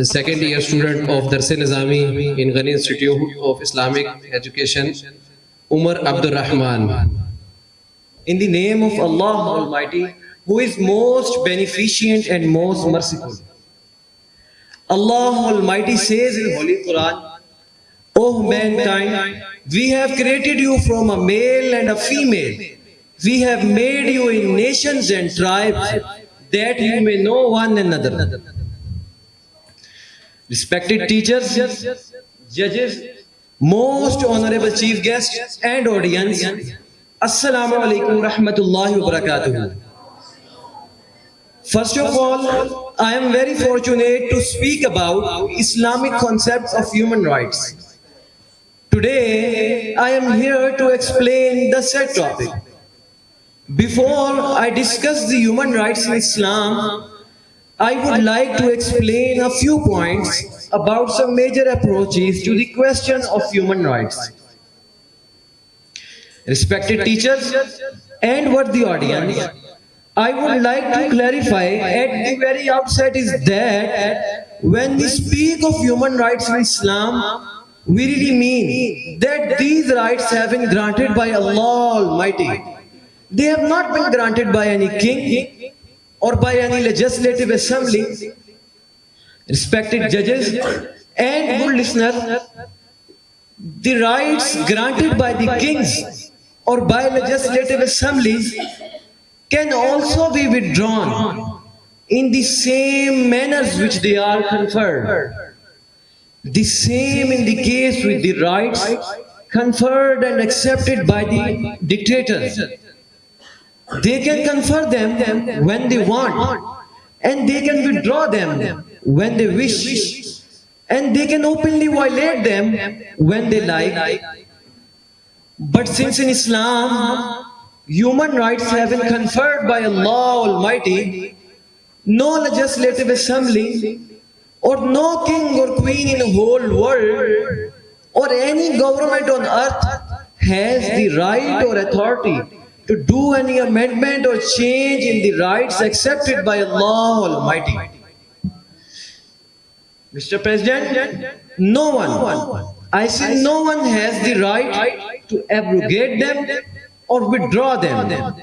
second year student of السلام in Ghani Institute of Islamic Education, Umar Abdulrehman. In the name of Allah Almighty, who is most beneficent and most merciful. Allah Almighty says in Holy Quran, O mankind, we have created you from a male and a female. We have made you in nations and tribes that you may know one another. Respected teachers, judges, most honorable chief guests and audience, Assalamu alaikum rahmatullahi wa barakatuh. First of all, I am very fortunate to speak about Islamic concepts of human rights. Today, I am here to explain the said topic. Before I discuss the human rights in Islam, I would like to explain a few points about some major approaches to the question of human rights. Respected teachers and worthy audience, I would like to clarify at the very outset is that when we speak of human rights in Islam, we really mean that these rights have been granted by Allah Almighty. They have not been granted by any king or by any legislative assembly. Respected judges and good listeners, the rights granted by the kings or by legislative assemblies can also be withdrawn in the same manners which they are conferred. The same in the case with the rights conferred and accepted by the dictators. They can confer them when they want, and they can withdraw them when they wish, and they can openly violate them when they like. But since in Islam, human rights have been conferred by Allah Almighty, no legislative assembly or no king or queen in the whole world or any government on earth has the right or authority to do any amendment or change in the rights accepted by Allah Almighty. Mr. President, no one, I say no one has the right to abrogate them or withdraw them,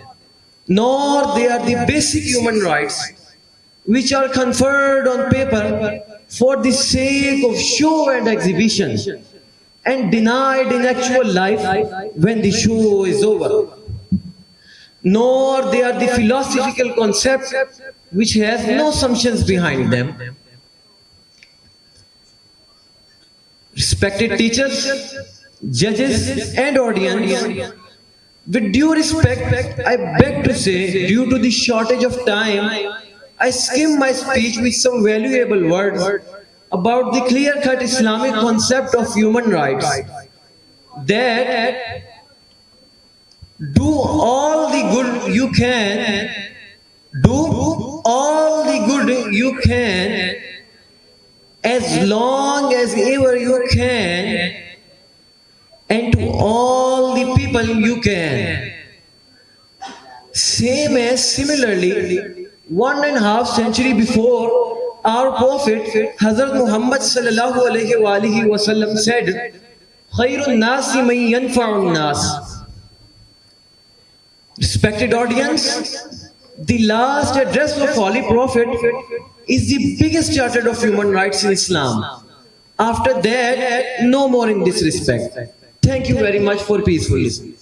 nor they are the basic human rights which are conferred on paper for the sake of show and exhibition and denied in actual life when the show is over. Nor they are the philosophical concept which has no assumptions behind them. Respected teachers, judges and audience, with due respect, I beg to say, due to the shortage of time, I skim my speech with some valuable words about the clear-cut Islamic concept of human rights. That do all the good you can, do all the good you can, as long as ever you can, and to all the people you can. Same as similarly, 1.5 centuries before, our Prophet Hazrat Muhammad sallallahu alaihi wasallam said, "Khairun nasi man yanfa'un nas." Respected audience, the last address of Holy Prophet is the biggest charter of human rights in Islam. After that, no more in this respect. Thank you very much for peaceful listening.